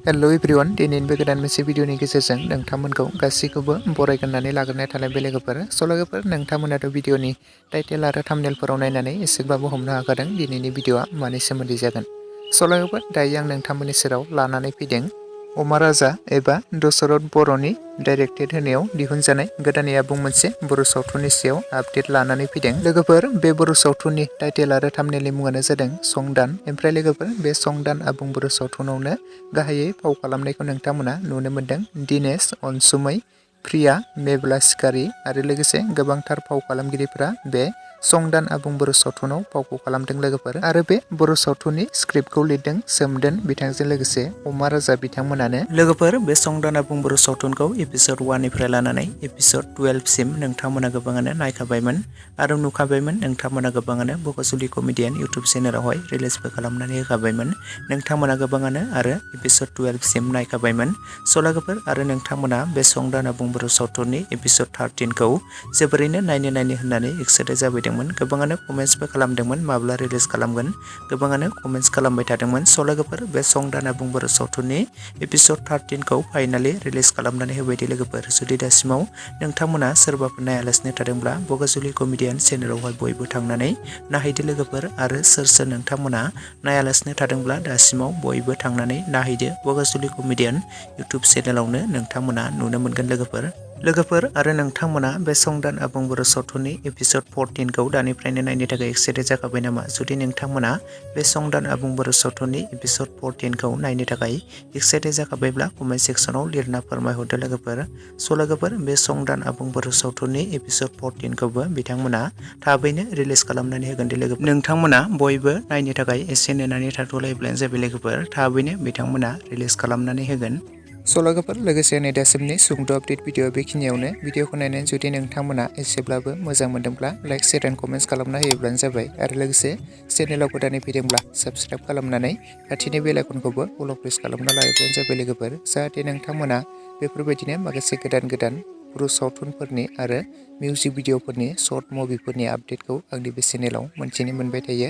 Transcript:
Hello everyone दिनैनिबो गोदान मोनसे भिडिअनि गेजेरजों नोंथांमोनखौ गासैखौबो बरायगोननानै लाग्रोनाय थानाय लोगोफोर लोगोफोर नोंथांमोनाथ' भिडिअनि टाइटेल आरो थाम्बनेलफोराव नायनानै एसेबाबो हमनो हाखादों दिनैनि भिडिअआ मानि सोमोन्दै जागोन। लोगोफोर दायो आं नोंथांमोननि सेराव लानानै फैदों अमा राजा एबा दशरथ बर'नि डाइरेक्टेड होनायाव दिहुनजानाय गोदानै आबुं मोनसे बर' सावथुननि सायाव आपडेट लानानै फैदों। लोगोफोर बे बर' सावथुननि टाइटेल आरो थाम्बनेलनि मुङानो जादों संदान। ओमफ्राय लोगोफोर बे संदान आबुं बर' सावथुनावनो गाहायै फाव खालामनायखौ नोंथांमोना नुनो मोन्दों दिनेश, अनसुमै, प्रिया, मेब्ला सिखारि आरो लोगोसे गोबांथार फाव खालामगिरिफोरा बे संदान आबुं बर' सावथुनाव फावखौ खालामदों लोगोफोर। आरो बे बर' सावथुननि स्क्रिप्टखौ लिरदों सोमदोन बिथांजों लोगोसे अमा राजा बिथांमोनानो। लोगोफोर बे संदान आबुं बर' सावथुनखौ एपिसड 1 निफ्राय लानानै एपिसड 12 सिम नोंथांमोना गोबाङानो नायखाबायमोन आरो नुखाबायमोन। नोंथांमोना गोबाङानो बग'जुलि कमेडियान इउटुब चेनेलावहाय रिलिजबो खालामनानै होखाबायमोन। नोंथांमोना गोबाङानो आरो एपिसड 12 सिम नायखाबायमोन। लोगोफोर आरो नोंथांमोना बे संदान आबुं बर' सावथुननि एपिसड 13 खौ जोबोरैनो नायनो होननानै एक्साइटेड जाबायदोंमोन। गोबाङानो कमेन्ट्सबो खालामदोंमोन माब्ला रिलिज खालामगोन, गोबाङानो कमेन्ट्स खालामबाय थादोंमोन। लोगोफोर बे संदान आबुं बर' सावथुननि एपिसड 13 खौ फाइनालि रिलिज खालामनानै होबायदि लोगोफोर। जुदि दासिमाव नोंथांमोना सोरबाफोर नायालासिनो थादोंब्ला बग'जुलि कमेडियान चेनेलावहाय बयबो थांनानै नायहैदो लोगोफोर। आरो सोर नोंथांमोना नायालासिनो थादोंब्ला दासिमाव बयबो थांनानै नायहैदो बग'जुलि कमेडियान इउटुब चेनेलावनो नोंथांमोना नुनो मोनगोन लोगोफोर आरो नोंथांमोना बे संदान आबुं बर' सावथुननि एपिसड 14 खौ दानिफ्रायनो नायनो थाखाय एक्साइटेड जाखाबाय नामा? जुदि नोंथांमोना बे संदान आबुं बर' सावथुननि एपिसड 14 खौ नायनो थाखाय एक्साइटेड जाखाबायब्ला कमेन्ट सेक्सनाव लिरना फोरमायहरदो लोगोफोर। लोगोफोर बे संदान आबुं बर' सावथुननि एपिसड 14 खौबो बिथांमोना थाबैनो रिलिज खालामनानै होगोन दे लोगोफोर। नोंथांमोना बयबो नायनो थाखाय एसे नेनानै थाथ'लायब्लानो जाबाय लोगोफोर। थाबैनो बिथांमोना रिलिज खालामनानै होगोन। लोगोफोर लोगोसे नै दासिमनि सुंद' आपडेट भिडिअ बेखिनियावनो। भिडिअखौ नायनानै जुदि नोंथांमोना एसेब्लाबो मोजां मोनदोंब्ला लाइक, शेयार एन्ड कमेन्ट्स खालामना होयोब्लानो जाबाय। आरो लोगोसे चेनेलाव गोदानै फैदोंब्ला साबस्क्राइब खालामनानै खाथिनि बेल आइकनखौबो अल प्रेस खालामना लायोब्लानो जाबाय लोगोफोर। जाहाथे नोंथांमोना बेफोरबायदिनो माखासे गोदान बर' सावथुनफोरनि आरो मिउजिक भिडिअफोरनि शर्ट मुभिफोरनि आपडेटखौ आंनि बे चेनेलाव मोनथिनो मोनबाय थायो।